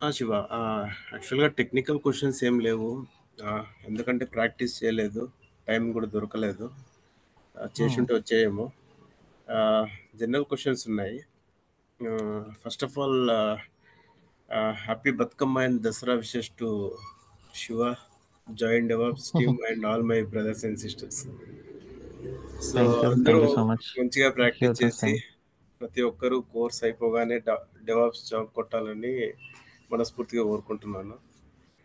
శివ. యాక్చువల్‌గా technical questions ఏం లేవు. ఎందుకంటే ప్రాక్టీస్ చేయలేదు. టైం గూడా దొరకలేదు. హ్మ్. చేసుంటే వచ్చాయేమో. జనరల్ క్వెషన్స్ ఉన్నాయి. First of all happy Bathukamma and Dasara wishes to Shiva, join DevOps team and all my brothers and sisters. So, thank you. అందరూ థ్యాంక్ యూ సో మచ్. మంచిగా ప్రాక్టీస్ ష్యూర్ టు చేసి, సేమ్. ప్రతి ఒక్కరు కోర్స్ అయిపోగానే డెవాప్స్ జాబ్ కొట్టాలని మనస్ఫూర్తిగా కోరుకుంటున్నాను.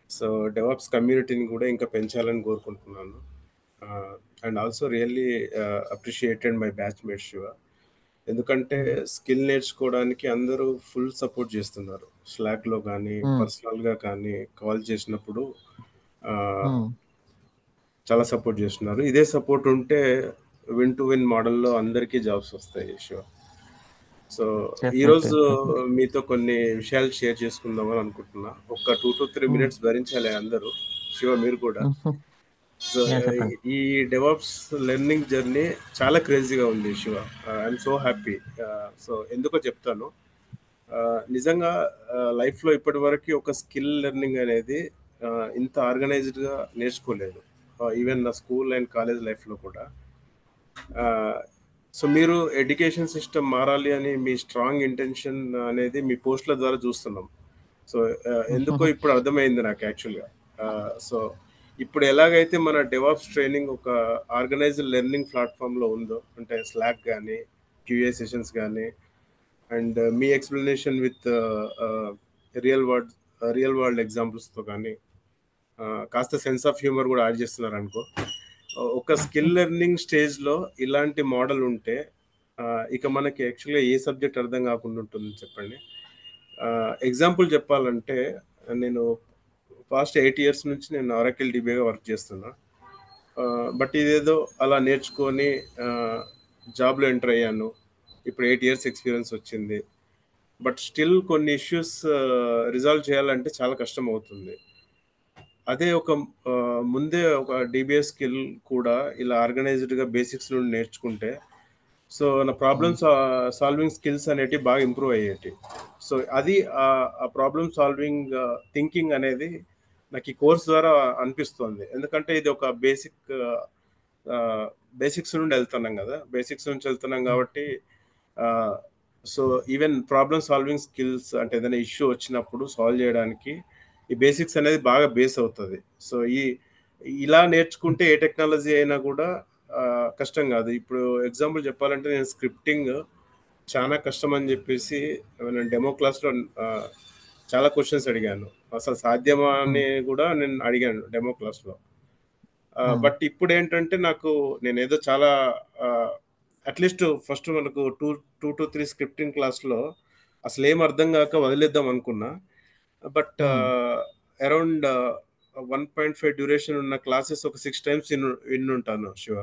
సో, డెవాప్స్ కమ్యూనిటీని కూడా ఇంకా పెంచాలని కోరుకుంటున్నాను. And also really appreciated my batchmates Shiva. ఎందుకంటే హ్మ్. స్కిల్ నేర్చుకోవడానికి అందరూ ఫుల్ సపోర్ట్ చేస్తున్నారు. స్లాక్‌లో గానీ, హ్మ్. పర్సనల్‌గా కానీ కాల్ చేసినప్పుడు ఆహ్, హ్మ్. చాలా సపోర్ట్ చేస్తున్నారు. ఇదే సపోర్ట్ ఉంటే విన్ టు విన్ మోడల్‌లో అందరికీ జాబ్స్ వస్తాయి శివ. So, definitely. ఈరోజు డెఫినెట్‌లీ. మీతో కొన్ని విషయాలు షేర్ చేసుకుందామని అనుకుంటున్నా. ఒక 2-3 హ్మ్. మినిట్స్ భరించాలి అందరూ. శివ మీరు కూడా. హుహు. So, yeah! చెప్పండి. ఈ డెవాప్స్ లెర్నింగ్ జర్నీ చాలా క్రేజీగా ఉంది Shiva. I'm so happy. So, ఎందుకో చెప్తాను. నిజంగా లైఫ్‌లో ఇప్పటివరకి ఒక స్కిల్ లెర్నింగ్ అనేది ఇంత ఆర్గనైజ్డ్‌గా నేర్చుకోలేదు. ఈవెన్ నా స్కూల్ అండ్ కాలేజ్ లైఫ్‌లో కూడా. ఆహ్, సో, మీరు ఎడ్యుకేషన్ సిస్టమ్ మారాలి అని మీ స్ట్రాంగ్ ఇంటెన్షన్ అనేది మీ పోస్ట్‌ల ద్వారా చూస్తున్నాం. సో, ఎందుకో ఇప్పుడు అర్థమైంది నాకు యాక్చువల్‌గా. సో, ఇప్పుడు ఎలాగైతే మన డెవాప్స్ ట్రైనింగ్ ఒక ఆర్గనైజ్డ్ లెర్నింగ్ ప్లాట్‌ఫార్మ్‌లో ఉందో, అంటే స్లాక్ గాని, క్యూఏ సెషన్స్ గాని అండ్ మీ explanation with real world real world ఎగ్జాంపుల్స్‌తో గాని, కాస్త సెన్స్ ఆఫ్ హ్యూమర్ కూడా యాడ్ చేస్తున్నారనుకో. ఒక స్కిల్ లెర్నింగ్ స్టేజ్‌లో ఇలాంటి మోడల్ ఉంటే ఇక మనకి యాక్చువల్‌గా ఏ సబ్జెక్ట్ అర్థం కాకుండా ఉంటుంది చెప్పండి. ఎగ్జాంపుల్ చెప్పాలంటే నేను పాస్ట్ 8 ఇయర్స్ నుంచి నేను ఆరకిల్ డీబీగా వర్క్ చేస్తున్నా. బట్ ఇదేదో అలా నేర్చుకొని జాబ్‌లో ఎంటర్ అయ్యాను. ఇప్పుడు 8 ఇయర్స్ ఎక్స్‌పీరియన్స్ వచ్చింది. బట్ స్టిల్ కొన్ని ఇష్యూస్ రిజాల్వ్ చేయాలంటే చాలా కష్టమవుతుంది. అదే ఒక ముందే ఒక డీబీఎస్ స్కిల్ కూడా ఇలా ఆర్గనైజ్డ్‌గా బేసిక్స్ నుండి నేర్చుకుంటే, సో, నా హ్మ్. ప్రాబ్లమ్ సాల్వింగ్ స్కిల్స్ అనేటివి బాగా ఇంప్రూవ్ అయ్యేటివి. సో, అది ఆ ప్రాబ్లమ్ సాల్వింగ్ థింకింగ్ అనేది నాకు ఈ కోర్స్ ద్వారా అనిపిస్తోంది. ఎందుకంటే ఇది ఒక ఆహ్, బేసిక్స్ నుండి ఎళ్తున్నాం గదా! బేసిక్స్ నుంచి ఎళ్తున్నాం హ్మ్. గాబట్టి ఆహ్, so, even problem solving skills అంటే ఏదైనా ఇష్యూ వచ్చినప్పుడు సాల్వ్ జేయడానికి ఈ బేసిక్స్ అనేది బాగా బేస్ అవుతది. సో, ఇలా నేర్చుకుంటే ఏ టెక్నాలజీ అయినా గూడా కష్టం గాదు. ఇప్పుడు ఎగ్జాంపుల్ చెప్పాలంటే నేను స్క్రిప్టింగ్ చానా కష్టమని జెప్పేసి నేను డెమో క్లాస్‌లో ఆహ్, చాలా క్వెషన్స్ అడిగాను. అసలు సాధ్యమా హ్మ్. అని గూడా నేను అడిగాను డెమో క్లాస్‌లో. హ్మ్. బట్ ఇప్పుడేంటంటే నాకు నేనేదో చాలా అట్‌లీస్ట్ ఫస్ట్ మనకు 2-3 స్క్రిప్టింగ్ క్లాస్‌లో అసలేం అర్థం గాక వదిలేద్దాం అనుకున్నా. బట్ హ్మ్. అరౌండ్ 1.5 డ్యూరేషన్ ఉన్న క్లాసెస్ ఒక 6 టైమ్స్ విన్నుంటాను శివ.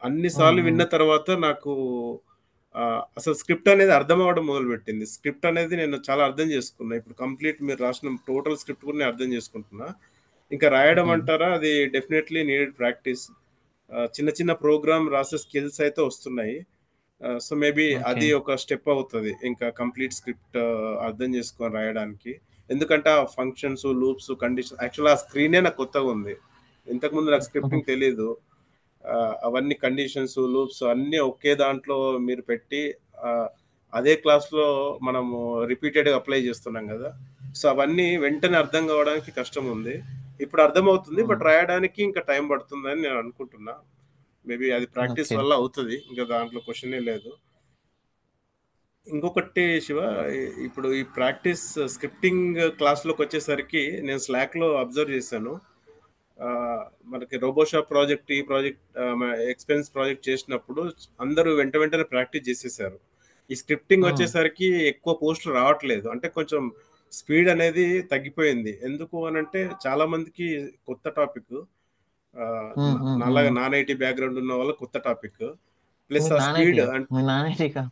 అన్ని హ్మ్. సార్లు విన్న హ్మ్. తర్వాత నాకు అసలు స్క్రిప్ట్ అనేది అర్థం అవ్వడం మొదలుపెట్టింది. స్క్రిప్ట్ అనేది నేను చాలా అర్థం చేసుకున్నా. ఇప్పుడు కంప్లీట్ మీరు రాసిన టోటల్ స్క్రిప్ట్ కూడా నేను అర్థం చేసుకుంటున్నా. ఇంకా రాయడం ఓకే. అంటారా అది డెఫినైట్‌లీ నీడెడ్ ప్రాక్టీస్. చిన్న చిన్న ప్రోగ్రామ్ రాసే స్కిల్స్ అయితే వస్తున్నాయి. So, maybe okay. అది ఒక స్టెప్ అవుతది. ఇంకా కంప్లీట్ స్క్రిప్ట్ అర్థం చేసుకొని రాయడానికి. ఎందుకంటే ఆ ఫంక్షన్స్, లూప్స్, కండిషన్ యాక్చువల్‌గా ఆ స్క్రీనే నాకు కొత్తగుంది. ఇంతకుముందు నాకు హుహు. స్క్రిప్టింగ్ తెలీదు. అవన్నీ కండిషన్స్, లూప్స్ అన్నీ ఒకే దాంట్లో మీరు పెట్టి ఆహ్, అదే క్లాస్‌లో మనము రిపీటెడ్‌గా అప్లై చేస్తున్నాం గదా! సో, అవన్నీ వెంటనే అర్థం కావడానికి కష్టముంది. ఇప్పుడు అర్థమవుతుంది. హ్మ్. బట్ రాయడానికి ఇంకా టైం పడుతుందని నేను అనుకుంటున్నా. మేబీ అది ప్రాక్టీస్ ఓకే. వల్ల అవుతది. ఇంక దాంట్లో క్వెషనే లేదు. ఇంకొకటి శివ, ఇప్పుడు ఈ ప్రాక్టీస్ స్క్రిప్టింగ్ క్లాస్‌లోకొచ్చేసరికి నేను స్లాక్‌లో అబ్జర్వ్ చేశాను. మనకి రోబోషాప్ ప్రాజెక్ట్, ఈ ప్రాజెక్ట్ మన ఎక్స్‌పెన్స్ ప్రాజెక్ట్ చేసినప్పుడు అందరూ వెంటనే ప్రాక్టీస్ చేసేసారు. ఈ స్క్రిప్టింగ్ హ్మ్. వచ్చేసరికి ఎక్కువ పోస్టులు రావట్లేదు. అంటే కొంచెం స్పీడ్ అనేది తగ్గిపోయింది. ఎందుకు అనంటే చాలా మందికి కొత్త టాపిక్. హ్మ్. హ్మ్. నాలాగా హ్మ్. నాన్ ఐటీ బ్యాక్‌గ్రౌండ్ ఉన్న వాళ్ళకి కొత్త టాపిక్. ప్లస్ మీది ఆ నాన్ స్పీడ్ ఐటీయా? మీది నాన్ ఐటీ కా?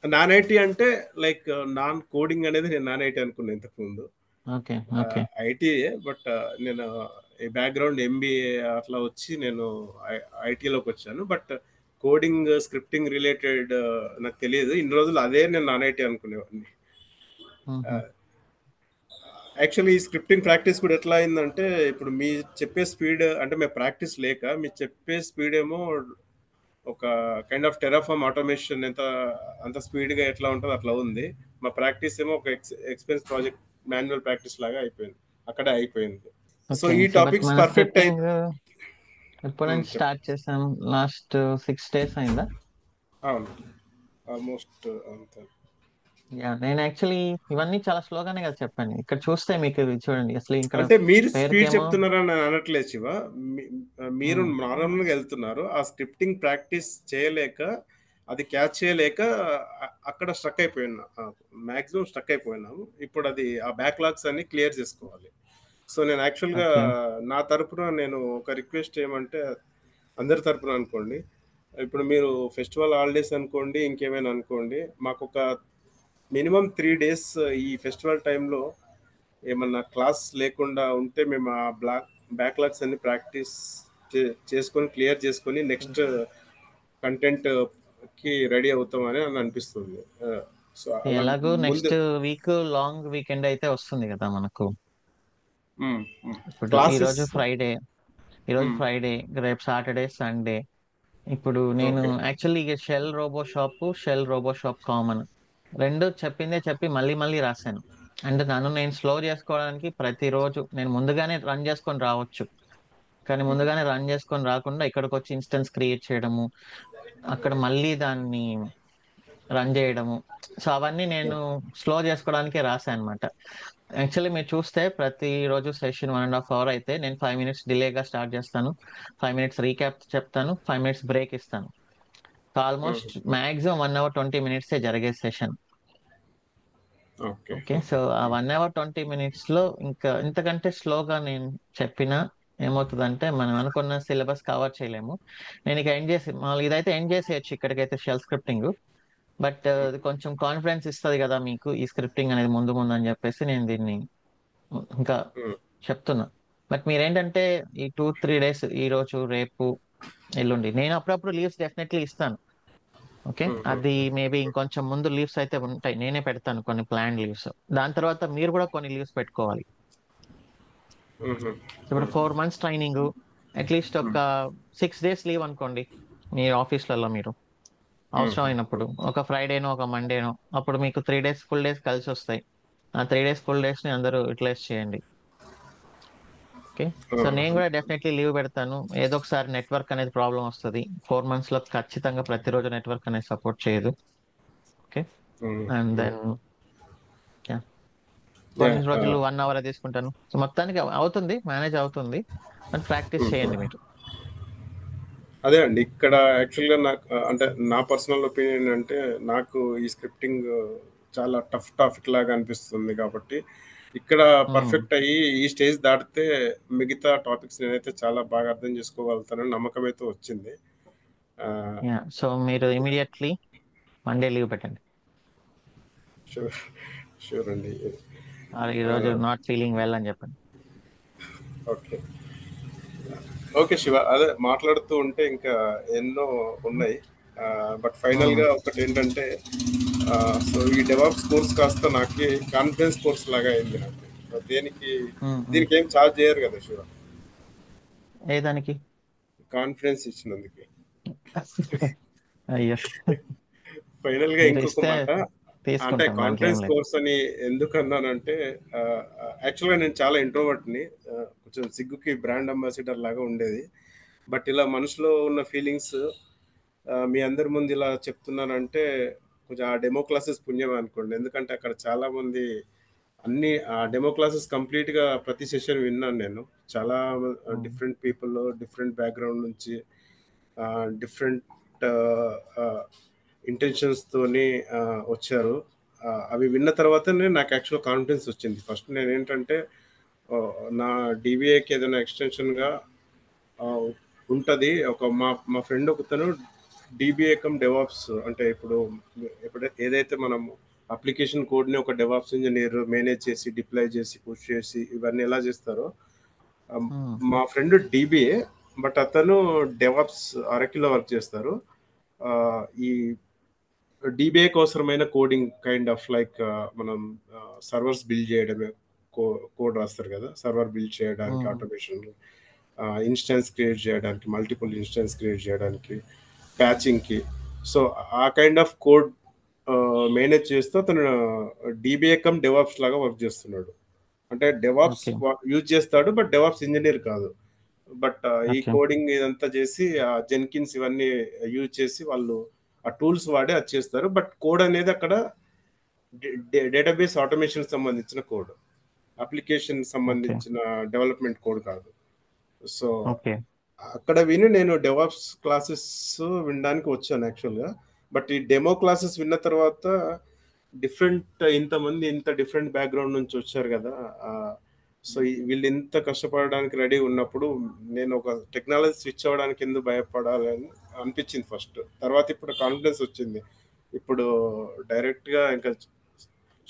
నాన్ ఐటీ అంటే లైక్ నాన్ కోడింగ్ అనేది నేను నాన్ ఐటీ అనుకున్నా ఇంతకుముందు. ఓకే. ఓకే. ఐటీయే బట్ నేను ఈ బ్యాక్‌గ్రౌండ్ ఎంబీఏ అట్లా వచ్చి నేను ఐ ఐటీలోకొచ్చాను. బట్ కోడింగ్, స్క్రిప్టింగ్ రిలేటెడ్ నాకు తెలియదు. ఇన్ని రోజులు అదే నేను నాన్ ఐటీ అనుకునేవాడిని. హుహు. ఆహ్, యాక్చువల్లీ ఈ స్క్రిప్టింగ్ ప్రాక్టీస్ కూడా ఎట్లా అయిందంటే, ఇప్పుడు మీ చెప్పే స్పీడ్ అంటే మేము ప్రాక్టీస్ లేక, మీరు చెప్పే స్పీడ్ ఏమో ఒక కైండ్ ఆఫ్ టెరాఫార్మ్ ఆటోమేషన్ అంత స్పీడ్‌గా ఎట్లా ఉంటదో అట్లా ఉంది. మా ప్రాక్టీస్ ఏమో ఒక ఎక్స్‌పీరియన్స్ ప్రాజెక్ట్ మాన్యువల్ ప్రాక్టీస్ లాగా అయిపోయింది. అక్కడే అయిపోయింది. So, okay. ఈ సో బట్ టాపిక్స్ మన పర్ఫెక్ట్ స్క్రిప్టింగ్ ఎప్పటి నుంచి చెప్పండి. స్టార్ట్ చేసాం? లాస్ట్ 6 days అయిందా? అవును. ఆల్‌మోస్ట్ అంతే. నేను యాక్చువల్లీ ఇవన్నీ చాలా స్లోగానే కదా చెప్పాను. ఇక్కడ చూస్తే మీకు ఇది చూడండి అసలు ఇక్కడ అంటే మీరు స్పీడ్ పేరుకేమో చెప్తున్నారని నేను అనట్లేదు శివ. మీ మీరు ఉమ్, నార్మల్‌గా ఎళ్తున్నారు. ఆ స్క్రిప్టింగ్ ప్రాక్టీస్ చేయలేక, అది క్యాచ్ చేయలేక అక్కడ స్ట్రక్ అయిపోయినా. మాక్సిమం స్ట్రక్ అయిపోయినాము. ఇప్పుడు అది ఆ బ్యాక్‌లాగ్స్ అన్ని క్లియర్ చేసుకోవాలి. సో, నేను యాక్చువల్‌గా ఓకే. నా తరపున నేను ఒక రిక్వెస్ట్ ఏమంటే, అందరి తరపున అనుకోండి. ఇప్పుడు మీరు ఫెస్టివల్ హాలిడేస్ అనుకోండి, ఇంకేమైనా అనుకోండి. మాకొక మినిమమ్ 3 డేస్ ఈ ఫెస్టివల్ టైంలో ఏమన్నా క్లాస్ లేకుండా ఉంటే మేము ఆ బ్యాక్లాగ్స్ అన్ని ప్రాక్టీస్ చేసుకొని క్లియర్ చేసుకొని నెక్స్ట్ కంటెంట్కి రెడీ అవుతామని అని అనిపిస్తుంది. సో అలా ఎలాగో ముందు నెక్స్ట్ వీక్ లాంగ్ వీకెండ్ అయితే వస్తుంది కదా మనకు. ఇప్పుడు క్లాసెస్. ఈ రోజు ఫ్రైడే, రేపు సాటర్డే, సండే. ఇప్పుడు నేను ఓకే. యాక్చువల్లీ షెల్ రోబో షాప్ కామన్ రెండు చెప్పిందే చెప్పి మళ్ళీ మళ్ళీ రాశాను. అంటే నన్ను నేను స్లో చేసుకోవడానికి ప్రతిరోజు నేను ముందుగానే రన్ చేసుకొని రావచ్చు, కానీ ముందుగానే రన్ చేసుకొని రాకుండా ఇక్కడికి వచ్చి ఇన్స్టెన్స్ క్రియేట్ చేయడము, అక్కడ మళ్ళీ దాన్ని రన్ చేయడము. సో అవన్నీ నేను స్లో చేసుకోవడానికే రాశాను అనమాట. యాక్చువల్లీ మీరు చూస్తే ప్రతిరోజు సెషన్ 1.5 hours అయితే నేను 5 minutes డిలేగా స్టార్ట్ చేస్తాను, 5 minutes రీక్యాప్ చెప్తాను, 5 minutes బ్రేక్ ఇస్తాను. ఆల్మోస్ట్ మాక్సిమం 1 hour 20 minutes జరిగే session. Okay. Okay, so okay. ఆ 1 hour 20 minutes లో ఇంకా ఇంతకంటే స్లోగా నేను చెప్పినా ఏమవుతుందంటే మనం అనుకున్న సిలబస్ కవర్ చేయలేము. నేను ఇక ఎండ్ చేసి మామూలుగా ఇదైతే ఎండ్ చేసేయచ్చు ఇక్కడికైతే షెల్ స్క్రిప్టింగ్. బట్ ఇది కొంచెం కాన్ఫిడెన్స్ ఇస్తుంది కదా మీకు ఈ స్క్రిప్టింగ్ అనేది ముందు ముందు అని చెప్పేసి నేను దీన్ని ఇంకా చెప్తున్నా. బట్ మీరేంటంటే ఈ 2-3 days ఈ రోజు రేపు ఎల్లుండి నేను అప్పుడప్పుడు లీవ్స్ డెఫినెట్లీ ఇస్తాను. ఓకే, అది మేబీ ఇంకొంచెం ముందు లీవ్స్ అయితే ఉంటాయి, నేనే పెడతాను కొన్ని ప్లాన్ లీవ్స్. దాని తర్వాత మీరు కూడా కొన్ని లీవ్స్ పెట్టుకోవాలి. ఇప్పుడు 4 months ట్రైనింగ్, అట్లీస్ట్ ఒక 6 days లీవ్ అనుకోండి మీ ఆఫీస్లలో. మీరు అవసరం అయినప్పుడు ఒక ఫ్రైడేనో ఒక మండేనో అప్పుడు మీకు 3 days ఫుల్ డేస్ కలిసి వస్తాయి. ఆ 3 days ఫుల్ డేస్ ని అందరూ యూటిలైజ్ చేయండి. ఓకే, సో నేను కూడా డెఫినెట్లీ లీవ్ పెడతాను. ఏదో ఒకసారి నెట్వర్క్ అనేది ప్రాబ్లం వస్తుంది. 4 months లో ఖచ్చితంగా ప్రతిరోజు నెట్వర్క్ అనేది సపోర్ట్ చేయదు. ఓకే, అండ్ దెన్ కొన్ని రోజులు 1 hour తీసుకుంటాను. సో మొత్తానికి అవుతుంది, మేనేజ్ అవుతుంది. బట్ ప్రాక్టీస్ చేయండి మీరు. అదే అండి. ఇక్కడ యాక్చువల్‌గా నాకు అంటే నా పర్సనల్ ఒపీనియన్ అంటే, నాకు ఈ స్క్రిప్టింగ్ చాలా టఫ్ టాపిక్ లాగా అనిపిస్తుంది కాబట్టి, ఇక్కడ పర్ఫెక్ట్ అయ్యి ఈ స్టేజ్ దాటితే మిగతా టాపిక్స్ నేనైతే చాలా బాగా అర్థం చేసుకోగలుగుతానని నమ్మకం అయితే వచ్చింది. ఆహ్, సో మీరు ఇమీడియట్లీ మండే లీవ్ పెట్టండి. షూర్. షూర్ అండి. ఈరోజు ఆహ్, నాట్ ఫీలింగ్ వెల్ అని చెప్పండి. ఓకే. ఓకే శివ. అదే మాట్లాడుతూ ఉంటే ఇంకా ఎన్నో ఉన్నాయి. బట్ ఫైనల్‌గా ఒకటేంటంటే సో ఈ డెవాప్స్ కోర్స్ కాస్త నాకి కాన్ఫిడెన్స్ కోర్స్ లాగా అయింది నాకు. దేనికి దీనికేం చార్జ్ చేయరు కదా శివ? ఏ దానికి? కాన్ఫిడెన్స్ ఇచ్చినందుకు. అయ్యో, ఫైనల్‌గా మీరు ఇంకొక ఇస్తే మాట. అంటే తీసుకుంటాను, దాంట్లో ఏం కాన్ఫిడెన్స్ లేదు. కోర్స్ అని ఎందుకన్నానంటే యాక్చువల్‌గా నేను చాలా ఇంట్రోవర్ట్‌ని. కొంచెం సిగ్గుకి బ్రాండ్ అంబాసిడర్ లాగా ఉండేది. బట్ ఇలా మనసులో ఉన్న ఫీలింగ్స్ మీ అందరి ముందు ఇలా చెప్తున్నానంటే కొంచెం ఆ డెమో క్లాసెస్ పుణ్యమే అనుకోండి. ఎందుకంటే అక్కడ చాలామంది అన్ని ఆ డెమో క్లాసెస్ కంప్లీట్‌గా ప్రతి సెషన్ విన్నాను నేను. చాలా డిఫరెంట్ పీపుల్, డిఫరెంట్ బ్యాక్‌గ్రౌండ్ నుంచి డిఫరెంట్ ఆహ్, ఆహ్, ఇంటెన్షన్స్‌తోని వచ్చారు. అవి విన్న తర్వాతనే నాకు యాక్చువల్ కాన్ఫిడెన్స్ వచ్చింది. ఫస్ట్ నేనేంటంటే నా డీబీఏకి ఏదైనా ఎక్స్‌టెన్షన్‌గా ఆహ్, ఉంటది. మా మా ఫ్రెండ్ ఒకతను డీబీఏ కమ్ డెవాప్స్ అంటే ఇప్పుడు ఏదైతే మనం అప్లికేషన్ కోడ్‌ని ఒక డెవాప్స్ ఇంజినీర్ మేనేజ్ చేసి, డిప్లాయ్ చేసి, పుష్ చేసి ఇవన్నీ ఎలా చేస్తారో ఆహ్, మా ఫ్రెండ్ డీబీఏ. బట్ అతను డెవాప్స్ అరకిలో వర్క్ చేస్తారు. ఈ డీబీఏకి అవసరమైన కోడింగ్ కైండ్ ఆఫ్ లైక్ మనం సర్వర్స్ బిల్డ్ చేయడమే. కోడ్ రాస్తారు కదా, సర్వర్ బిల్డ్ చేయడానికి, ఆటోమేషన్, ఇన్స్టెన్స్ క్రియేట్ చేయడానికి, మల్టిపుల్ ఇన్స్టెన్స్ క్రియేట్ చేయడానికి, ప్యాచింగ్కి. సో ఆ కైండ్ ఆఫ్ కోడ్ మేనేజ్ చేస్తూ అతను డీబీఏ కమ్ డెవాప్స్ లాగా వర్క్ చేస్తున్నాడు. అంటే డెవాప్స్ ఓకే. యూజ్ చేస్తాడు, బట్ డెవాప్స్ ఇంజనీర్ కాదు. బట్ ఈ ఓకే. కోడింగ్ ఇదంతా చేసి ఆ జెన్కిన్స్ ఇవన్నీ యూజ్ చేసి వాళ్ళు ఆ టూల్స్ వాడి అది చేస్తారు. బట్ కోడ్ అనేది అక్కడ డేటాబేస్ ఆటోమేషన్ సంబంధించిన కోడ్, అప్లికేషన్ ఓకే. సంబంధించిన డెవలప్మెంట్ కోడ్ కాదు. So okay. అక్కడ విని నేను డెవాప్స్ క్లాసెస్ వినడానికి వచ్చాను యాక్చువల్గా. బట్ ఈ డెమో క్లాసెస్ విన్న తర్వాత ఇంతమంది ఇంత డిఫరెంట్ బ్యాక్గ్రౌండ్ నుంచి వచ్చారు కదా. సో వీళ్ళు ఇంత కష్టపడడానికి రెడీ ఉన్నప్పుడు నేను ఒక టెక్నాలజీ స్విచ్ అవ్వడానికి ఎందుకు భయపడాలని అనిపించింది ఫస్ట్. తర్వాత ఇప్పుడు కాన్ఫిడెన్స్ వచ్చింది. ఇప్పుడు డైరెక్ట్గా ఇంకా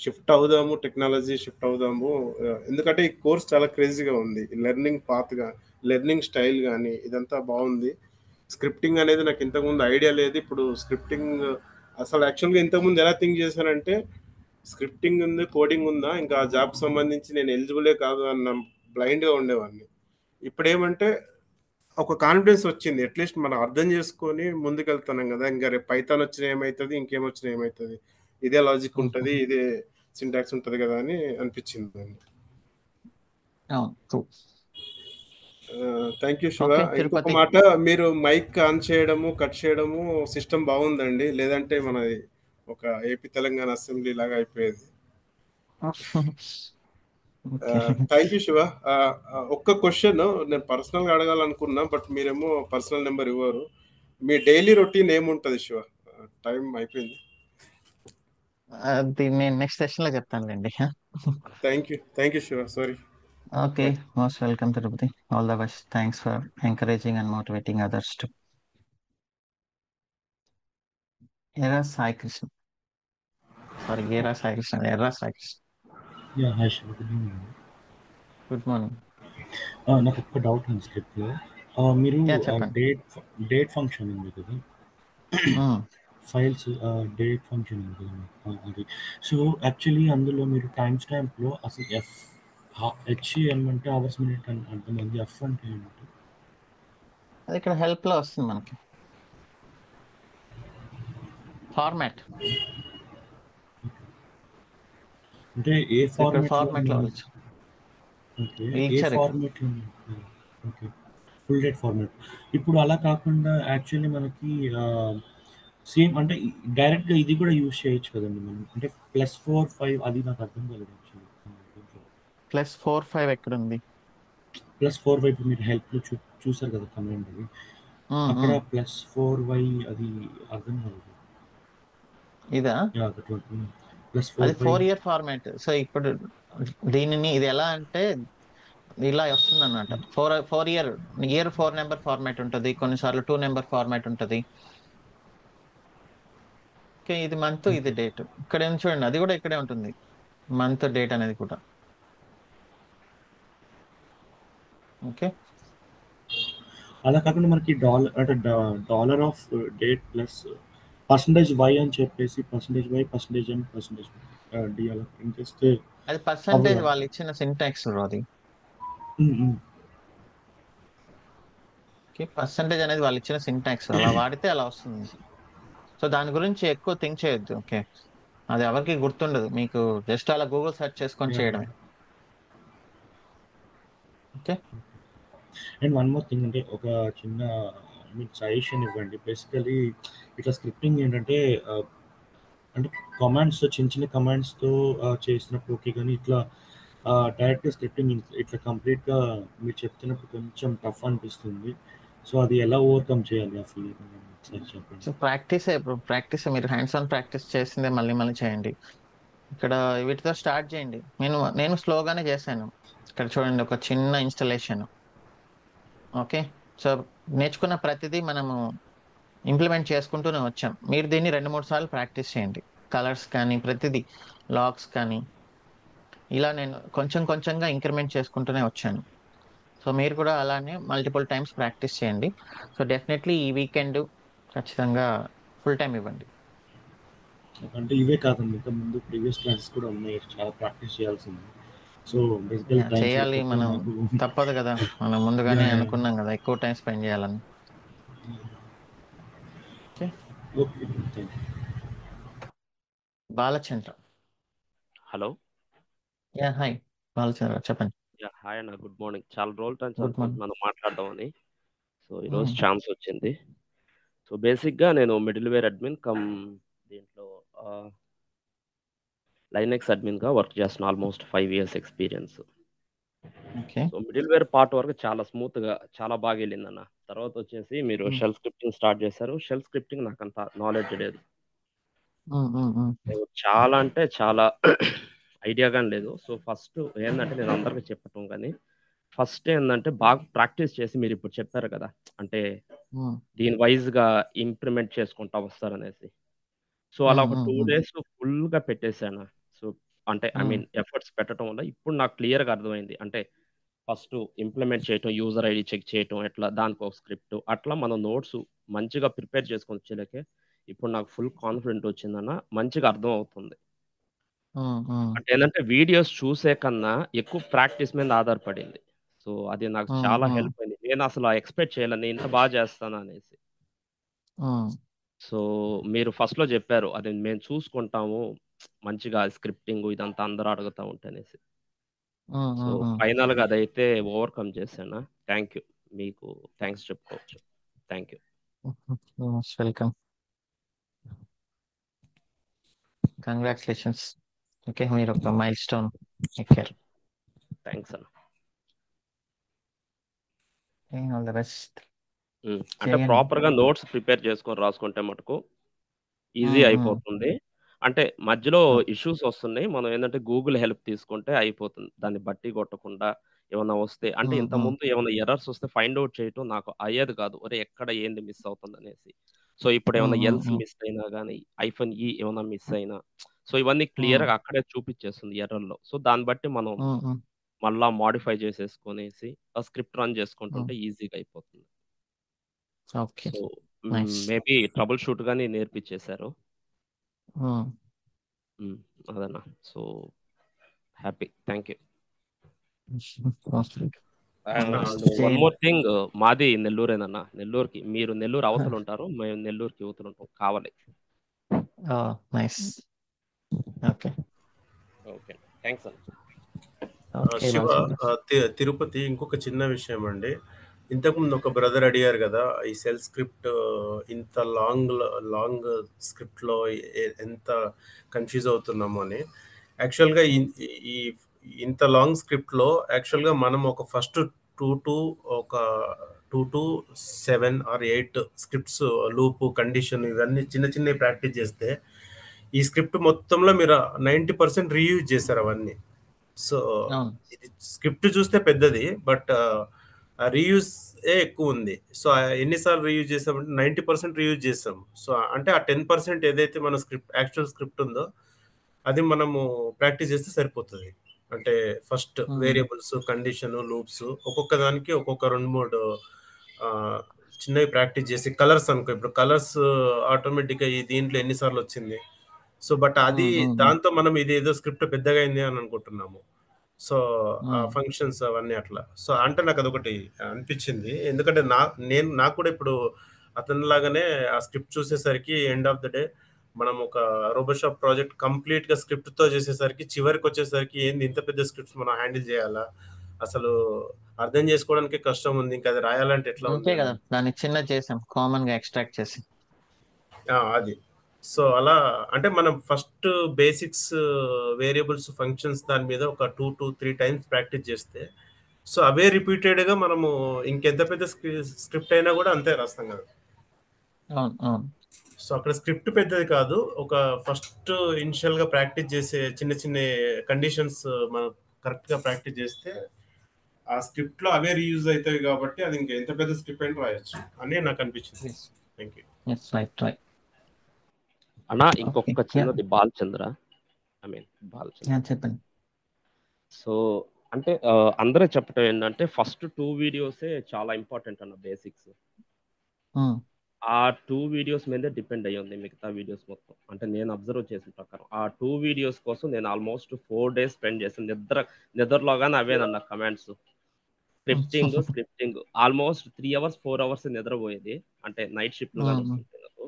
షిఫ్ట్ అవుదాము, టెక్నాలజీ షిఫ్ట్ అవుదాము. ఎందుకంటే ఈ కోర్స్ చాలా క్రేజీగా ఉంది. లెర్నింగ్ పాత్గా, లెర్నింగ్ స్టైల్ కానీ ఇదంతా బాగుంది. స్క్రిప్టింగ్ అనేది నాకు ఇంతకుముందు ఐడియా లేదు. ఇప్పుడు స్క్రిప్టింగ్ అసలు యాక్చువల్గా ఇంతకుముందు ఎలా థింక్ చేశానంటే, స్క్రిప్టింగ్ ఉంది, కోడింగ్ ఉందా, ఇంకా ఆ జాబ్ సంబంధించి నేను ఎలిజిబులే కాదు అన్న బ్లైండ్గా ఉండేవాడిని. ఇప్పుడేమంటే ఒక కాన్ఫిడెన్స్ వచ్చింది. అట్లీస్ట్ మనం అర్థం చేసుకొని ముందుకెళ్తున్నాం కదా. ఇంకా రేపు పైథాన్ వచ్చినా ఏమవుతుంది, ఇంకేమొచ్చినా ఏమవుతుంది, ఇదే లాజిక్ ఉంటుంది, ఇదే సింటాక్స్ ఉంటుంది కదా అని అనిపించింది. అవును, true. Thank you Shiva. Okay ఇంకొక తిరుపతి. మాట, మీరు మైక్ ఆన్ చేయడము, కట్ చేయడము సిస్టమ్ బాగుందండి. లేదంటే మనది ఒక ఏపీ తెలంగాణ అసెంబ్లీ లాగా అయిపోయేది. ఓకే. Thank you Shiva. ఒక్క క్వశ్చన్ నేను పర్సనల్గా అడగాలనుకున్నా, బట్ మీరేమో పర్సనల్ నెంబర్ ఇవ్వరు. మీ డైలీ రొటీన్ ఏముంటుంది శివ? టైం అయిపోయింది. అది నేను నెక్స్ట్ సెషన్ లో చెప్తానులేండి. Thank you Shiva. Sorry. Okay, bye. Most welcome Tirupati. All the best. Thanks for encouraging and motivating others too. Erra Sai Krishna. Sorry, Erra Sai Krishna, Erra Sai Krishna. Yeah, hi Shiva, good evening. Good morning. నాకు ఒక doubt ఉంది స్క్రిప్ట్లో. మీరు యా, చెప్పండి. డేట్ ఫంక్షన్ ఉంది కదా, ఫైల్స్ డేట్ ఫంక్షన్ ఉంది కదా, అది. సో యాక్చువల్లీ అందులో మీరు టైం స్టాంప్లో అసలు హెచ్ఎం అంటే అవర్స్ మినిట్ అని అర్థమైంది. ఎఫ్ అంటే ఏంటి? అది ఇక్కడ హెల్ప్ లో వస్తుంది మనకి ఫార్మాట్. అంటే ఏ ఇక్కడ ఫార్మాట్లో ఫార్మాట్ లో మనం? ఓకే, ఏ ఇచ్చారు ఇక్కడ. ఫార్మాట్లో? Okay, full date format. ఇప్పుడు అలా కాకుండా యాక్చువల్లీ మనకి సేమ్ అంటే డైరెక్ట్గా ఇది కూడా యూజ్ చేయొచ్చు కదండి మనం. అంటే +4 5 అది నాకు అర్థం కాలేదు యాక్చువల్లీ. +4 5 ఎక్కడ ఉంది? +4 వైపు మీరు హెల్ప్లో చూసారు కదా కమాండ్ అది, అక్కడ +4 y అది అర్థం కాలేదు. ఇదా? అది +4 y. 4 year format. సో ఇప్పుడు దీనిని ఇది ఎలా అంటే ఇలా వస్తుంది అన్నమాట. 4 నెంబర్ ఫార్మాట్ ఉంటుంది, కొన్నిసార్లు 2 నెంబర్ ఫార్మాట్ ఉంటుంది. ఓకే, ఇది మంత్, ఇది డేట్. ఇక్కడ ఏం చూడండి, అది కూడా ఇక్కడే ఉంటుంది, మంత్ డేట్ అనేది కూడా. ఓకే, అలా కాకుండా మనకి dollar of date plus %y అని చెప్పేసి %y %m %d అలా ప్రింట్ చేస్తే అది పర్సంటేజ్ అవ్వదా? వాళ్ళు ఇచ్చిన సింటాక్స్ అది. ఓకే, పర్సంటేజ్ అనేది వాళ్ళు ఇచ్చిన సింటాక్స్, అలా వాడితే అలా వస్తుంది. సో దాని గురించి ఎక్కువ థింక్ చేయొద్దు. ఓకే, అది ఎవరికి గుర్తుండదు, మీకు జస్ట్ అలా గూగుల్ సెర్చ్ చేసుకొని చేయడమే. Okay, and one more thing, అంటే ఒక చిన్న సజెషన్ ఇవ్వండి. బేసికలీ ఇట్లా స్క్రిప్టింగ్ ఏంటంటే అంటే కమాండ్స్తో, చిన్న చిన్న కమాండ్స్తో చేసినప్పుడు ఓకే, కానీ ఇట్లా డైరెక్ట్గా స్క్రిప్టింగ్ ఇట్లా కంప్లీట్గా మీరు చెప్తున్నప్పుడు కొంచెం టఫ్ అనిపిస్తుంది. సో అది ఎలా ఓవర్కమ్ చేయాలి ఆ ఫీలింగ్ ఒకసారి చెప్పండి. సో ప్రాక్టీస్ మీరు హ్యాండ్స్ ఆన్ ప్రాక్టీస్ చేసిందే మళ్ళీ మళ్ళీ చేయండి. ఇక్కడ వీటితో స్టార్ట్ చేయండి. నేను స్లోగానే చేశాను. ఇక్కడ చూడండి, ఒక చిన్న ఇన్స్టలేషన్. ఓకే, సో నేర్చుకున్న ప్రతిదీ మనము ఇంప్లిమెంట్ చేసుకుంటూనే వచ్చాం. మీరు దీన్ని 2-3 సార్లు ప్రాక్టీస్ చేయండి. కలర్స్ కానీ, ప్రతిదీ, లాగ్స్ కానీ, ఇలా నేను కొంచెం కొంచెంగా ఇంక్రిమెంట్ చేసుకుంటూనే వచ్చాను. సో మీరు కూడా అలానే మల్టిపుల్ టైమ్స్ ప్రాక్టీస్ చేయండి. సో డెఫినెట్లీ ఈ వీకెండ్ ఖచ్చితంగా ఫుల్ టైం ఇవ్వండి. అంటే ఇవే కాదండి, ఇంకా ముందు ప్రీవియస్ క్లాసెస్ కూడా ఉన్నాయి, చాలా ప్రాక్టీస్ చేయాల్సింది. సో బేసికలీ యా టైం చేయాలి సరిపోక మనం, నాకు తప్పదు కదా, మనం యా ముందుగానే యా అనుకున్నాం కదా ఎక్కువ టైం స్పెండ్ చేయాలని. Okay, okay thank you. Balachandra. Hello. Yeah hi Balachandra, చెప్పండి. యా హాయ్ అన్న, గుడ్ మార్నింగ్. చాలా రోజుల నుంచి గుడ్ మార్నింగ్. అనుకుంటున్నాను మాట్లాడదామని. సో ఈరోజు ఛాన్స్ వచ్చింది. సో బేసిక్గా నేను మిడిల్ వేర్ అడ్మిన్ కమ్ దీంట్లో లైనెక్స్ అడ్మిన్గా వర్క్ చేస్తున్నాను. Almost 5 years experience. Okay. So middleware part వరకు చాలా స్మూత్గా చాలా బాగా వెళ్ళిందన్న. తర్వాత వచ్చేసి మీరు షెల్ స్క్రిప్టింగ్ స్టార్ట్ చేశారు. షెల్ స్క్రిప్టింగ్ నాకు అంత నాలెడ్జ్ లేదు. చాలా అంటే చాలా ఐడియా కానీ లేదు. సో ఫస్ట్ ఏంటంటే నేను అందరికీ చెప్పటం కానీ ఫస్ట్ ఏంటంటే బాగా ప్రాక్టీస్ చేసి మీరు ఇప్పుడు చెప్పారు కదా, అంటే దీని వైజ్గా ఇంప్లిమెంట్ చేసుకుంటా వస్తారనేసి. సో అలా ఒక 2 days ఫుల్గా పెట్టేశాను. సో అంటే ఐ మీన్ ఎఫర్ట్స్ పెట్టడం వల్ల ఇప్పుడు నాకు క్లియర్గా అర్థమైంది. అంటే ఫస్ట్ ఇంప్లిమెంట్ చేయటం, యూజర్ ఐడి చెక్ చేయటం, ఎట్లా దానికి ఒక స్క్రిప్ట్, అట్లా మనం నోట్స్ మంచిగా ప్రిపేర్ చేసుకొని వచ్చేలకే ఇప్పుడు నాకు ఫుల్ కాన్ఫిడెంట్ వచ్చిందన్న, మంచిగా అర్థం అవుతుంది. అంటే ఏంటంటే వీడియోస్ చూసే కన్నా ఎక్కువ ప్రాక్టీస్ మీద ఆధారపడింది. సో అది నాకు చాలా హెల్ప్ అయింది. నేను అసలు ఎక్స్పెక్ట్ చేయలేదు నేను ఇంత బాగా చేస్తాను అనేసి. సో మీరు ఫస్ట్‌లో చెప్పారు. అది మేము చూసుకుంటాము. మంచిగా స్క్రిప్టింగ్ ఇదంతా అందరూ అడుగుతా ఉంటే అనేసి. సో ఫైనల్‌గా అదైతే ఓవర్‌కమ్ చేశాను. Thank you. మీకు థాంక్స్ చెప్పుకోవచ్చు. Thank you. Most welcome. Congratulations. Okay, మీరు ఒక మైల్ స్టోన్ ఎక్కారు. థాంక్స్ అన్న. All the best. అంటే ప్రాపర్‌గా నోట్స్ ప్రిపేర్ చేసుకొని రాసుకుంటే మటుకు ఈజీ అయిపోతుంది. అంటే మధ్యలో ఇష్యూస్ వస్తున్నాయి. మనం ఏందంటే గూగుల్ హెల్ప్ తీసుకుంటే అయిపోతుంది. దాన్ని బట్టి కొట్టకుండా ఏమన్నా వస్తే అంటే ఇంతకుముందు ఏమన్నా ఎర్రర్స్ వస్తే ఫైండ్ ఔట్ చేయటం నాకు అయ్యేది కాదు. ఒరేయ్! ఎక్కడ ఏంది మిస్ అవుతుందనేసి. సో ఇప్పుడు ఏమన్నా ఎల్స్ మిస్ అయినా గాని, -e ఏమన్నా మిస్ అయినా సో ఇవన్నీ క్లియర్‌గా అక్కడే చూపిచ్చేస్తుంది ఎర్రర్‌లో. సో దాన్ని బట్టి మనం మళ్ళా మోడిఫై చేసేసుకొనేసి ఆ స్క్రిప్ట్ రన్ చేసుకుంటుంటే ఈజీగా అయిపోతుంది. Okay, so nice. Maybe troubleshoot గాని నేర్పిచ్చేశారు. అదన్నా. So happy. Thank you. And one more thing, మాది నెల్లూరేనన్నా. నెల్లూరుకి మీరు నెల్లూరు అవతల ఉంటారు. మేము నెల్లూరుకి యువతల ఉంటాం. కావలి. నైస్. Okay okay. థాంక్స్ అన్న. ఓకే శివ, బాలచంద్ర. తిరుపతి ఇంకొక చిన్న విషయం అండి. ఇంతకుముందు ఒక బ్రదర్ అడిగారు కదా, ఈ సెల్ స్క్రిప్ట్ ఇంత లాంగ్ స్క్రిప్ట్లో ఎంత కన్ఫ్యూజ్ అవుతున్నాము అని. యాక్చువల్గా ఈ ఇంత లాంగ్ స్క్రిప్ట్లో యాక్చువల్గా మనం ఒక ఫస్ట్ ఒక 2 to 7 or 8 scripts, loop, condition ఇవన్నీ చిన్న చిన్నవి ప్రాక్టీస్ చేస్తే ఈ స్క్రిప్ట్ మొత్తంలో మీరు 90% రీయూజ్ చేశారు అవన్నీ. సో ఇది స్క్రిప్ట్ చూస్తే పెద్దది, బట్ రీయూజ్ ఎక్కువ ఉంది. సో ఎన్నిసార్లు రీయూజ్ చేసామంటే 90% రీయూజ్ చేసాం. సో అంటే ఆ 10% ఏదైతే మన యాక్చువల్ స్క్రిప్ట్ ఉందో అది మనము ప్రాక్టీస్ చేస్తే సరిపోతుంది. అంటే ఫస్ట్ వేరియబుల్స్, కండిషన్, లూప్స్ ఒక్కొక్క దానికి ఒక్కొక్క 2-3 చిన్నవి ప్రాక్టీస్ చేసి, కలర్స్ అనుకో, ఇప్పుడు కలర్స్ ఆటోమేటిక్గా ఈ దీంట్లో ఎన్నిసార్లు వచ్చింది. సో బట్ అది దాంతో మనం ఇది ఏదో స్క్రిప్ట్ పెద్దగా అయింది అని అనుకుంటున్నాము. సో ఆ ఫంక్షన్స్ అవన్నీ అట్లా. సో అంటే నాకు అదొకటి అనిపించింది. ఎందుకంటే నాకు కూడా ఇప్పుడు అతనిలాగానే ఆ స్క్రిప్ట్ చూసేసరికి ఎండ్ ఆఫ్ ద డే మనం ఒక రోబోషాప్ ప్రాజెక్ట్ కంప్లీట్‌గా స్క్రిప్ట్‌తో చేసేసరికి చివరికొచ్చేసరికి ఏంది ఇంత పెద్ద స్క్రిప్ట్స్ మనం హ్యాండిల్ చేయాలా? అసలు అర్థం చేసుకోవడానికే కష్టం ఉంది. ఇంకా అది రాయాలంటే ఎట్లా ఉంది అంతే అని. కదా, దాన్ని చిన్నది చేసాం కామన్ గా ఎక్స్ట్రాక్ట్ చేసి. అది. సో అలా అంటే మనం ఫస్ట్ బేసిక్స్, వేరియబుల్స్, ఫంక్షన్స్ దాని మీద ఒక 2-3 టైమ్స్ ప్రాక్టీస్ చేస్తే సో అవే రిపీటెడ్‌గా మనము ఇంకెంత పెద్ద స్క్రిప్ట్ అయినా కూడా అంతే రాస్తాం కదా! అవును. సో అక్కడ స్క్రిప్ట్ పెద్దది కాదు. ఒక ఫస్ట్ ఇనిషియల్‌గా ప్రాక్టీస్ చేసే చిన్న చిన్న కండిషన్స్ మనం కరెక్ట్‌గా ప్రాక్టీస్ చేస్తే ఆ స్క్రిప్ట్‌లో అవే రీయూజ్ అయితాయి కాబట్టి అది ఇంకా ఎంత పెద్ద స్క్రిప్ట్ అయినా రాయొచ్చు అని నాకు అనిపించింది. Thank you. Yes, right. అన్నా ఇంకొక చిన్నది బాలచంద్ర. I mean Balachandra. చెప్పండి. సో అంటే అందరూ చెప్పటం ఏంటంటే ఫస్ట్ 2 వీడియోసే చాలా ఇంపార్టెంట్ అన్న బేసిక్స్. ఆ 2 వీడియోస్ మీదే డిపెండ్ అయ్యి ఉంది మిగతా వీడియోస్ మొత్తం. అంటే నేను అబ్జర్వ్ చేసిన ప్రకారం. ఆ 2 వీడియోస్ కోసం నేను ఆల్మోస్ట్ 4 డేస్ స్పెండ్ చేశాను. నిద్రలోగానే అవేనన్న comments. Scripting. Almost 3 hours, 4 hours నిద్రపోయేది. అంటే నైట్ షిఫ్ట్‌లు గాని వస్తుంటాయి నాకు.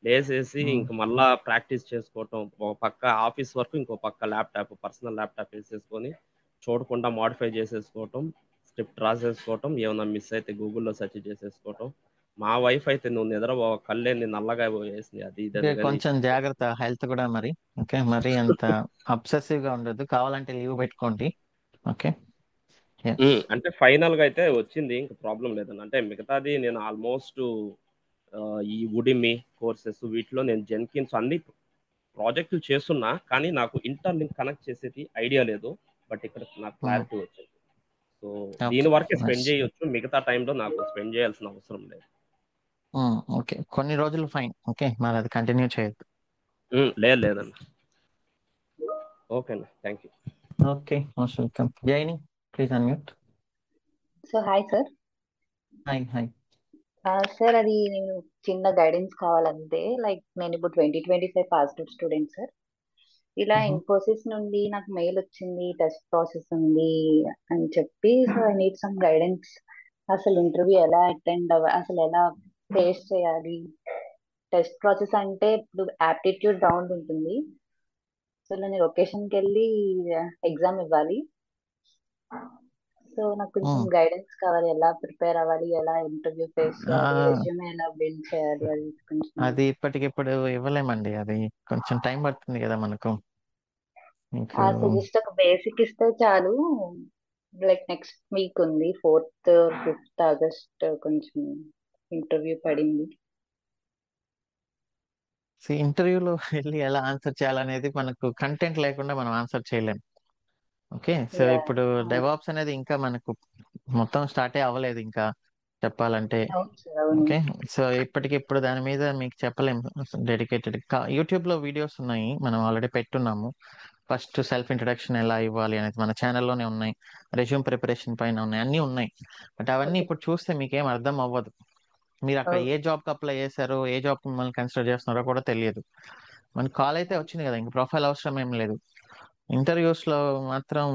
లేసేసి ఇంక మళ్ళా ప్రాక్టీస్ చేసుకోవటం. ఒక పక్క ఆఫీస్ వర్క్, ఇంకో పక్క పర్సనల్ ల్యాప్‌టాప్ ఏసేసుకొని చూడకుండా మోడిఫై చేసేసుకోవటం. స్క్రిప్ట్ రాసేసుకోవటం. ఏమన్నా మిస్ అయితే గూగుల్‌లో సెర్చ్ చేసేసుకోవటం. మా వైఫ్ అయితే "నువ్వు నిద్రపో కళ్ళేంది నల్లగా పోయేసినాయి" అది ఇది ఓకే, అని గాని కొంచెం జాగ్రత్త హెల్త్ కూడా మరి. ఓకే, మరి అంత అబ్సెసివ్ గా ఉండదు, కావాలంటే లీవ్ పెట్టుకోండి. ఓకే. అంటే ఫైనల్‌గా అయితే వచ్చింది. ఇంక ప్రాబ్లమ్ లేదన్న. అంటే మిగతాది నేను ఆల్మోస్ట్ ఈ ఉడిమి కోర్సెస్ వీటిలో నేను జెన్కిన్స్ అన్ని ప్రాజెక్టులు చేస్తున్నా. కానీ నాకు ఇంటర్‌లింక్ కనెక్ట్ చేసేది ఐడియా లేదు. బట్ ఇక్కడ నాకు క్లారిటీ వచ్చింది. సో దీని ఓకే, వరకే నైస్. స్పెండ్ చేయొచ్చు. మిగతా టైంలో నాకు స్పెండ్ చేయాల్సిన అవసరం లేదు. ఓకే, కొన్ని రోజులు ఫైన్. ఓకే, మరి అది కంటిన్యూ చేయొద్దు. లేదన్న. ఓకే అన్న. Thank you. Okay, most welcome. Jaini, please unmute. So hi sir. Hi hi. Sir అది నేను చిన్న గైడెన్స్ కావాలంతే. లైక్ నేను ఇప్పుడు 2025 పాస్డ్ అవుట్ స్టూడెంట్ సార్. ఇలా ఇన్ఫోసిస్ నుండి నాకు మెయిల్ వచ్చింది, టెస్ట్ ప్రాసెస్ ఉంది అని చెప్పి. So I need some guidance. అసలు ఇంటర్వ్యూ ఎలా అటెండ్ అసలు ఎలా ఫేస్ చేయాలి? టెస్ట్ ప్రాసెస్ అంటే ఇప్పుడు యాప్టిట్యూడ్ రౌండ్ ఉంటుంది. సో నేను లొకేషన్కి వెళ్ళి ఎగ్జామ్ ఇవ్వాలి. సో నాకు కొంచెం గైడెన్స్ కావాలి, ఎలా ప్రిపేర్ అవ్వాలి, ఎలా ఇంటర్వ్యూ ఫేస్ చేయాలి, రెజ్యూమే ఎలా బిల్డ్ చేయాలి, అది కొంచెం. అది ఇప్పటికిప్పుడు ఇవ్వలేమండి, అది కొంచెం టైం పడుతుంది కదా మనకు. మీకు సో జస్ట్ ఒక బేసిక్ ఇస్తే చాలు. లైక్ నెక్స్ట్ వీక్ ఉంది, 4th 5th ఆగస్ట్ కొంచెం ఇంటర్వ్యూ పడింది. ఇంటర్వ్యూలో వెళ్ళి ఎలా ఆన్సర్ చేయాలనేది మనకు కంటెంట్ లేకుండా మనం ఆన్సర్ చేయలేం. Okay, so Yeah. ఇప్పుడు డెవాప్స్ అనేది ఇంకా మనకు మొత్తం స్టార్టే అవ్వలేదు ఇంకా చెప్పాలంటే. అవును సార్, అవును. ఓకే, సో ఇప్పటికిప్పుడు దాని మీద మీకు చెప్పలేం డెడికేటెడ్. యూట్యూబ్ లో వీడియోస్ ఉన్నాయి, మనం ఆల్రెడీ పెట్టున్నాము. ఫస్ట్ సెల్ఫ్ ఇంట్రడక్షన్ ఎలా ఇవ్వాలి అనేది మన ఛానల్లోనే ఉన్నాయి. రెజ్యూమ్ ప్రిపరేషన్ పైన ఉన్నాయి, అన్నీ ఉన్నాయి. బట్ అవన్నీ Okay. ఇప్పుడు చూస్తే మీకేం అర్థం అవ్వదు. మీరు అక్కడ ఏ జాబ్కి అప్లై చేశారో, ఏ జాబ్ మిమ్మల్ని కన్సిడర్ చేస్తున్నారో కూడా తెలియదు. మన కాల్ అయితే వచ్చింది కదా, ఇంక ప్రొఫైల్ అవసరం ఏం లేదు. ఇంటర్వ్యూస్ లో మాత్రం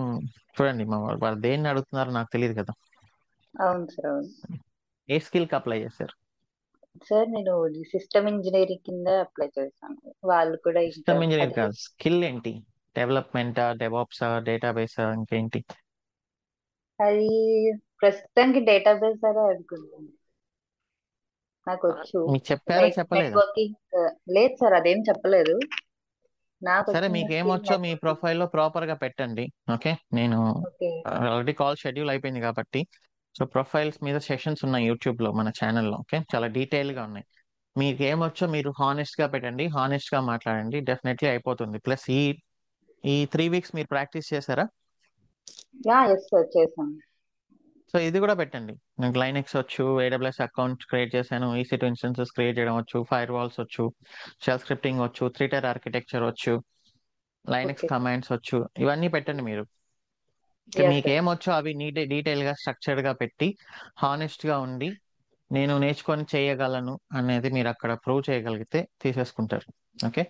చూడండి, వాళ్ళు దేన్ని అడుగుతున్నారో నాకు తెలియదు కదా. అవును సార్, అవును. ఏ స్కిల్ కి అప్లై చేశారు? సార్ నేను సిస్టమ్ ఇంజనీరింగ్ కింద అప్లై చేశాను. వాళ్ళు కూడా ఇంకా సిస్టమ్ ఇంజనీర్ అది కాదు, స్కిల్ ఏంటి? డెవలప్మెంటా, డెవాప్సా, డేటాబేసా, ఇంకేంటి? అది ప్రస్తుతానికి డేటాబేస్ అదే అనుకుంటుంది. నాకు వచ్చు. మీకు చెప్పారా లైక్ చెప్పలేదా? నెట్వర్కింగ్. లేదు సార్, అదేం చెప్పలేదు. నాకు సరే, వచ్చిన మీకు skill ఏమొచ్చో మీ networking. ప్రొఫైల్లో ప్రాపర్ గా పెట్టండి. ఓకే, నేను ఓకే. ఆల్రెడీ కాల్ షెడ్యూల్ అయిపోయింది కాబట్టి. సో ప్రొఫైల్స్ మీద సెషన్స్ ఉన్నాయి యూట్యూబ్ లో, మన ఛానల్లో. ఓకే, చాలా డీటెయిల్ గా ఉన్నాయి. మీకు ఏమొచ్చో మీరు హానెస్ట్ గా పెట్టండి, హానెస్ట్ గా మాట్లాడండి, డెఫినెట్లీ అయిపోతుంది. ప్లస్ ఈ 3 వీక్స్ మీరు ప్రాక్టీస్ చేశారా? ఎస్ సార్, చేశాను. సో ఇది కూడా పెట్టండి. నాకు లైనెక్స్ వచ్చు, AWS అకౌంట్ క్రియేట్ చేశాను, EC2 ఇన్స్టెన్సెస్ క్రియేట్ చేయడం వచ్చు, ఫైర్ వాల్స్ వచ్చు, షెల్ స్క్రిప్టింగ్ వచ్చు, 3-tier ఆర్కిటెక్చర్ వచ్చు, లైనెక్స్ ఓకే. కమాండ్స్ వచ్చు. ఇవన్నీ పెట్టండి మీరు. ఎస్ మీకు సార్. ఏమొచ్చో అవి డీటెయిల్ గా స్ట్రక్చర్డ్ గా పెట్టి, హానెస్ట్ గా ఉండి, నేను నేర్చుకొని చేయగలను అనేది మీరు అక్కడ ప్రూవ్ చేయగలిగితే తీసేసుకుంటారు. Okay,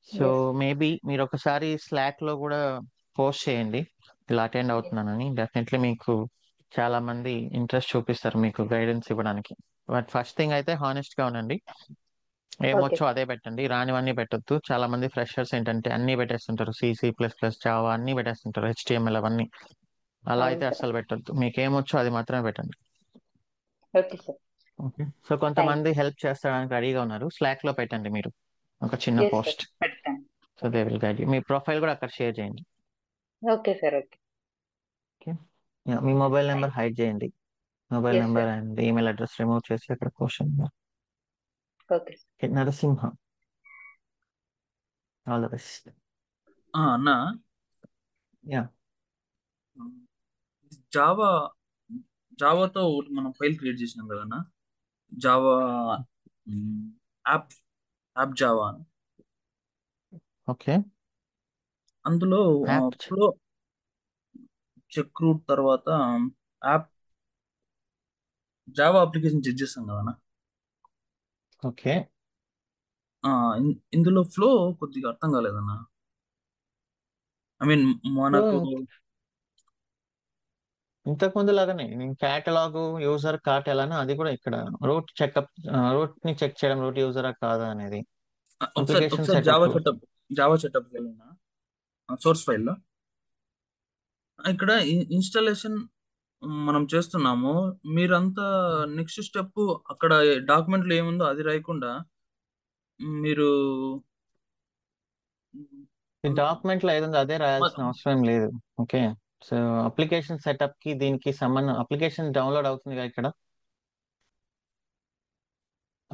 so yes. మేబీ మీరు ఒకసారి స్లాక్ లో కూడా పోస్ట్ చేయండి, ఇలా అటెండ్ అవుతున్నానని. డెఫినెట్లీ మీకు చాలా మంది ఇంట్రెస్ట్ చూపిస్తారు మీకు గైడెన్స్ ఇవ్వడానికి. బట్ ఫస్ట్ థింగ్ అయితే హానెస్ట్ గా ఉండండి. ఓకే. ఏమొచ్చో అదే పెట్టండి, రానివన్నీ పెట్టొద్దు. చాలా మంది ఫ్రెషర్స్ ఏంటంటే అన్ని పెట్టేస్తుంటారు, C++, జావా అన్ని పెట్టేస్తుంటారు, HTML అవన్నీ. అలా అవును అయితే సార్. అస్సలు పెట్టొద్దు. మీకేమొచ్చో అది మాత్రమే పెట్టండి. Okay sir. ఓకే, సో కొంతమంది హెల్ప్ చేస్తాడానికి రెడీగా ఉన్నారు, స్లాక్ లో పెట్టండి మీరు ఒక చిన్న ఎస్ సార్, పోస్ట్. పెడతాను. So they will guide you. మీ ప్రొఫైల్ కూడా అక్కడ షేర్ చేయండి. Okay sir. ఓకే. ఓకే, మీ మొబైల్ నెంబర్ థ్యాంక్ హైడ్ చేయండి. Mobile yes number sir. And email address remove చేసి అక్కడ question. Okay. Narasimha, all the best. అన్నా, యా, జావా జావాతో ఒకటి మనం ఫైల్ క్రియేట్ చేసినాం కదన్నా, Java app app Java. Okay. అందులో యాప్ ఫ్లో చెక్ రూట్ తర్వాత యాప్ జావా అప్లికేషన్ చెక్ చేస్తాం కదన్నా. ఓకే. ఇందులో ఫ్లో కొద్దిగా అర్థం కాలేదన్న. ఐ మీన్ సో మనకు ఇంతకు ముందు లాగానే నేను కేటలాగ్ యూజర్ కార్ట్ ఎలానో అది కూడా ఇక్కడ రూట్ చెకప్, రూట్ ని చెక్ చేయడం, రూట్ యూజరా కాదా అనేది. ఒకసారి అప్లికేషన్ ఒకసారి సెటప్ లో జావా సెటప్ వెళ్ళిన సోర్స్ ఫైల్లో ఇక్కడ ఇన్స్టాలేషన్ మనం చేస్తున్నాము. మీరంతా నెక్స్ట్ స్టెప్ అక్కడ డాక్యుమెంట్లో ఏముందో అది రాయకుండా మీరు డాక్యుమెంట్ లో ఏదుందో అదే రాయాల్సిన అవసరం ఏం లేదు. ఓకే. సో అప్లికేషన్ సెటప్ కి దీనికి సంబంధం, అప్లికేషన్ డౌన్లోడ్ అవుతుంది కదా ఇక్కడ.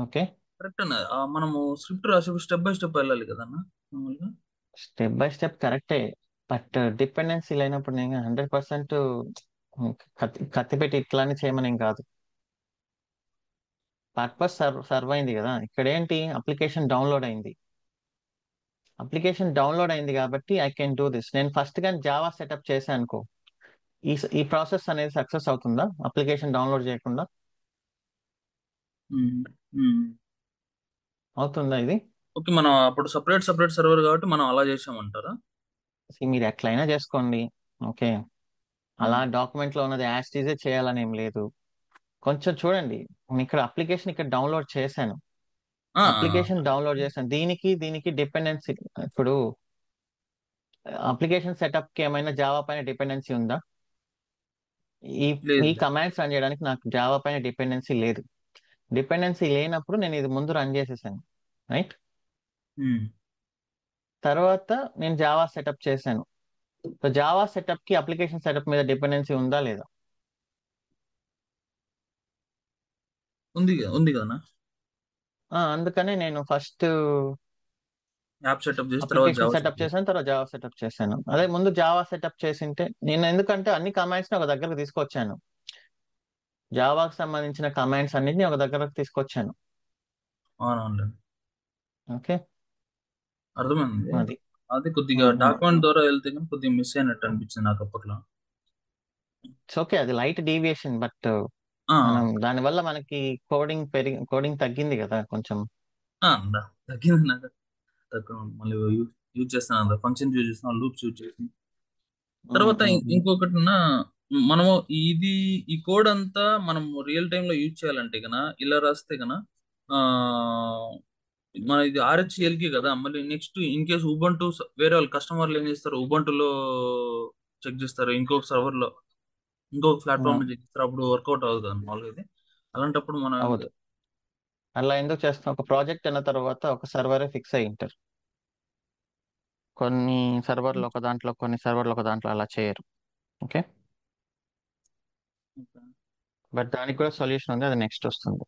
ఓకే. కరెక్ట్ అన్న. మనము స్క్రిప్ట్ రాసేప్పుడు స్టెప్ బై స్టెప్ వెళ్ళాలి కదన్నా మామూలుగా. స్టెప్ బై స్టెప్ కరెక్టే, బట్ డిపెండెన్సీ లేనప్పుడు నేను 100% కత్తి పెట్టి ఇట్లానే చేయమని ఏం కాదు. పర్పస్ సర్వ్ అయింది కదా. ఇక్కడ ఏంటి, అప్లికేషన్ డౌన్లోడ్ అయింది. అప్లికేషన్ డౌన్లోడ్ అయింది కాబట్టి ఐ కెన్ డూ దిస్. నేను ఫస్ట్ కానీ జావా సెటప్ చేశాను అనుకో, ఈ ప్రాసెస్ అనేది సక్సెస్ అవుతుందా అప్లికేషన్ డౌన్లోడ్ చేయకుండా? ఉమ్, ఉమ్. అవుతుందా ఇది? ఓకే, మనం అప్పుడు సపరేట్ సర్వర్ కాబట్టి మనం అలా చేసామంటారా? See, మీరు ఎట్లయినా చేసుకోండి. ఓకే. అలా డాక్యుమెంట్ లో ఉన్నది యాస్టీజే చేయాలని ఏం లేదు. కొంచెం చూడండి, నేను ఇక్కడ అప్లికేషన్ ఇక్కడ డౌన్లోడ్ చేశాను. ఆ, అప్లికేషన్ డౌన్లోడ్ చేశాను, దీనికి డిపెండెన్సీ. ఇప్పుడు అప్లికేషన్ సెటప్ కి ఏమైనా జావా పైన డిపెండెన్సీ ఉందా? ఈ ఈ లేదు. కమాండ్స్ రన్ చేయడానికి నాకు జావా పైన డిపెండెన్సీ లేదు. డిపెండెన్సీ లేనప్పుడు నేను ఇది ముందు రన్ చేసేసాను, రైట్? ఉమ్, తర్వాత నేను జావా సెటప్ చేశాను. సో జావా సెటప్ కి అప్లికేషన్ సెటప్ మీద డిపెండెన్సీ ఉందా లేదా? ఉంది కదన్నా. అందుకనే నేను ఫస్ట్ యాప్ సెటప్ చేసి తర్వాత అప్లికేషన్ జావా సెటప్ చేశాను, తర్వాత జావా సెటప్ చేశాను. అదే ముందు జావా సెటప్ చేసింటే నేను, ఎందుకంటే అన్ని కమాండ్స్ ని ఒక దగ్గరకు తీసుకొచ్చాను. జావాకి సంబంధించిన కమాండ్స్ అన్నిటిని ఒక దగ్గరకు తీసుకొచ్చాను. అవునండి, ఓకే. అర్థమైంది. అది అది కొద్దిగా డాక్యుమెంట్ ద్వారా వెళ్తే కానీ కొద్దిగా మిస్ అయినట్టు అనిపించింది నాకు అప్పట్లో. ఇట్స్ ఓకే, అది లైట్ డీవియేషన్, బట్ ఆ, మనం దానివల్ల మనకి కోడింగ్ తగ్గింది కదా కొంచెం. ఆ, తగ్గింది నాకు. తక్కువ మళ్ళీ యూజ్ చేస్తాను, ఫంక్షన్ యూజ్ చేస్తాను, లూప్స్ యూజ్ చేస్తాను. తర్వాత ఇంకొకటి మనము ఈ కోడ్ అంతా మనం రియల్ టైమ్ లో యూజ్ చేయాలంటే కన్నా ఇలా రాస్తే కన్నా మన ఇది ఆర్హెచ్ఎల్కి కదా. మళ్ళీ నెక్స్ట్ ఇన్ కేస్ ఉబంటు వేరే వాళ్ళు కస్టమర్లు ఏం చేస్తారు, ఉబంటులో చెక్ చేస్తారు, ఇంకొక సర్వర్ లో ఇంకొక ప్లాట్ఫామ్ లో చెక్ చేస్తారు, అప్పుడు వర్కౌట్ అవ్వదు కదా మామూలుగా ఇది. అలాంటప్పుడు మనం అవ్వదు. అలా ఎందుకు చేస్తాం? ఒక ప్రాజెక్ట్ అన్న తర్వాత ఒక సర్వరే ఫిక్స్ అయ్యి ఉంటారు. కొన్ని సర్వర్లు ఒక దాంట్లో, కొన్ని సర్వర్లు ఒక దాంట్లో అలా చేయరు. ఓకే. బట్ దానికి కూడా సొల్యూషన్ ఉంది, అది నెక్స్ట్ వస్తుంది.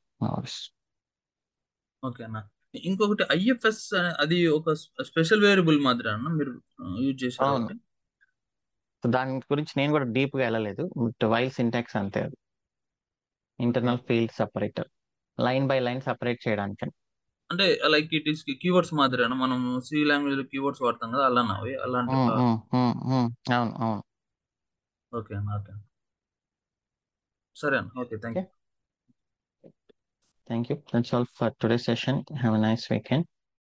ఓకే అన్న. ఇంకొకటి ఐఎఫ్ఎస్ అది ఒక స్పెషల్ వేరియబుల్ మాదిరి అన్న మీరు యూజ్ చేశారు అవును. ఒకటి. దాని గురించి నేను కూడా డీప్ గా వెళ్ళలేదు, బట్ వైల్ సింటాక్స్ అంతే. అది internal field separator, line by line separate చేయడానికి. అంటే లైక్ ఇట్ ఈస్ కీవర్డ్స్ మాదిరేనా మనం సి లాంగ్వేజ్ లో కీవర్డ్స్ వాడతాం కదా, అలానా అవి అలాంటి అవును అవును. ఓకే అన్న, ఓకే సరే అన్న, okay thank you. Thank you. That's all for today's session. Have a nice weekend.